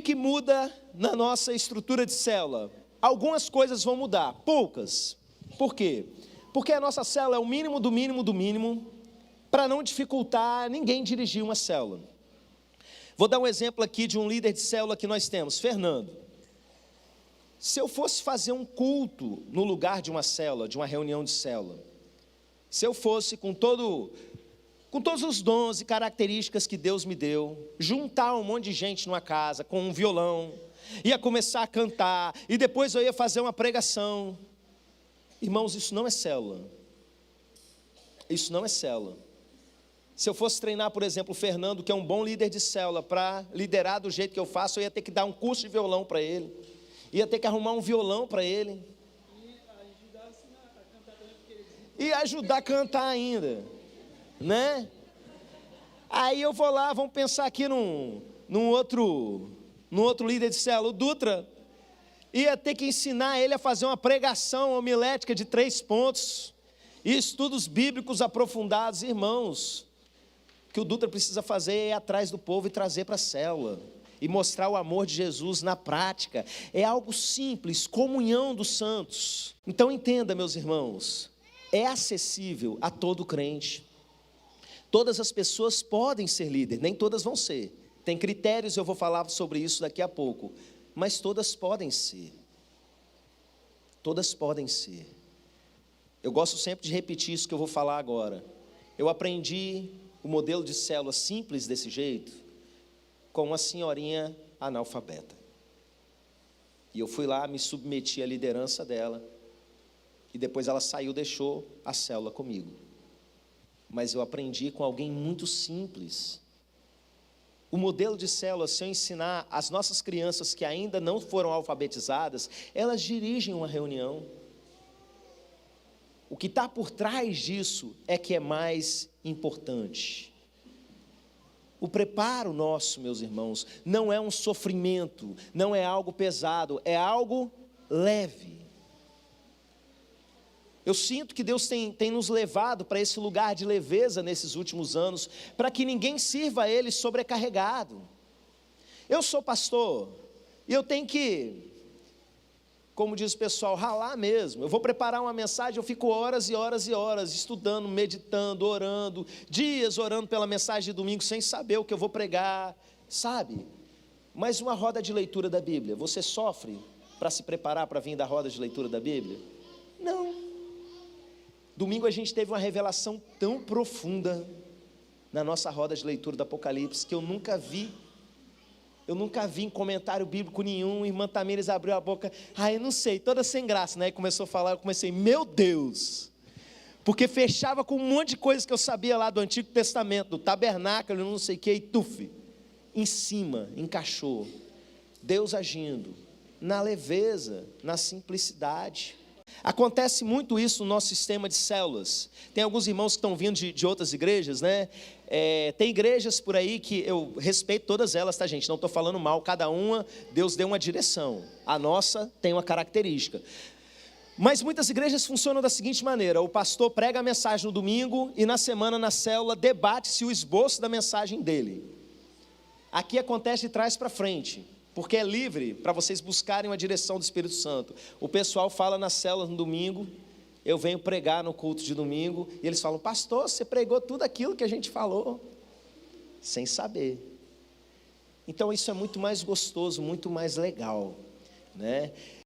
que muda na nossa estrutura de célula? Algumas coisas vão mudar, poucas. Por quê? Porque a nossa célula é o mínimo do mínimo do mínimo, para não dificultar ninguém dirigir uma célula. Vou dar um exemplo aqui de um líder de célula que nós temos, Fernando. Se eu fosse fazer um culto no lugar de uma célula, de uma reunião de célula, se eu fosse com todos os dons e características que Deus me deu, juntar um monte de gente numa casa com um violão, ia começar a cantar, e depois eu ia fazer uma pregação. Irmãos, isso não é célula. Isso não é célula. Se eu fosse treinar, por exemplo, o Fernando, que é um bom líder de célula, para liderar do jeito que eu faço, eu ia ter que dar um curso de violão para ele, ia ter que arrumar um violão para ele, e ajudar a cantar ainda, né? Aí eu vou lá, vamos pensar aqui num outro líder de célula, o Dutra, ia ter que ensinar ele a fazer uma pregação homilética de 3 pontos, e estudos bíblicos aprofundados. Irmãos, o que o Dutra precisa fazer é ir atrás do povo e trazer para a célula, e mostrar o amor de Jesus na prática. É algo simples, comunhão dos santos. Então entenda, meus irmãos, é acessível a todo crente. Todas as pessoas podem ser líderes, nem todas vão ser. Tem critérios, eu vou falar sobre isso daqui a pouco, mas todas podem ser. Todas podem ser. Eu gosto sempre de repetir isso que eu vou falar agora. Eu aprendi o modelo de célula simples desse jeito com uma senhorinha analfabeta. E eu fui lá, me submeti à liderança dela, e depois ela saiu, deixou a célula comigo. Mas eu aprendi com alguém muito simples. O modelo de célula, se eu ensinar as nossas crianças que ainda não foram alfabetizadas, elas dirigem uma reunião. O que está por trás disso é que é mais importante. O preparo nosso, meus irmãos, não é um sofrimento, não é algo pesado, é algo leve. Eu sinto que Deus tem nos levado para esse lugar de leveza nesses últimos anos, para que ninguém sirva a Ele sobrecarregado. Eu sou pastor, e eu tenho que, como diz o pessoal, ralar mesmo. Eu vou preparar uma mensagem, eu fico horas e horas e horas estudando, meditando, orando, dias orando pela mensagem de domingo, sem saber o que eu vou pregar, sabe? Mas uma roda de leitura da Bíblia, você sofre para se preparar para vir da roda de leitura da Bíblia? Não. Domingo a gente teve uma revelação tão profunda na nossa roda de leitura do Apocalipse, que eu nunca vi em comentário bíblico nenhum. Irmã Tamires abriu a boca, eu não sei, toda sem graça, né? E começou a falar, eu comecei, meu Deus, porque fechava com um monte de coisas que eu sabia lá do Antigo Testamento, do tabernáculo, não sei o que, e tuf, em cima, encaixou. Deus agindo, na leveza, na simplicidade. Acontece muito isso no nosso sistema de células. Tem alguns irmãos que estão vindo de outras igrejas, né? Tem igrejas por aí que eu respeito todas elas, tá, gente? Não estou falando mal, cada uma, Deus deu uma direção. A nossa tem uma característica. Mas muitas igrejas funcionam da seguinte maneira: o pastor prega a mensagem no domingo e na semana na célula debate-se o esboço da mensagem dele. Aqui acontece de trás para frente, porque é livre para vocês buscarem uma direção do Espírito Santo. O pessoal fala nas células no domingo, eu venho pregar no culto de domingo, e eles falam, pastor, você pregou tudo aquilo que a gente falou, sem saber. Então isso é muito mais gostoso, muito mais legal, né?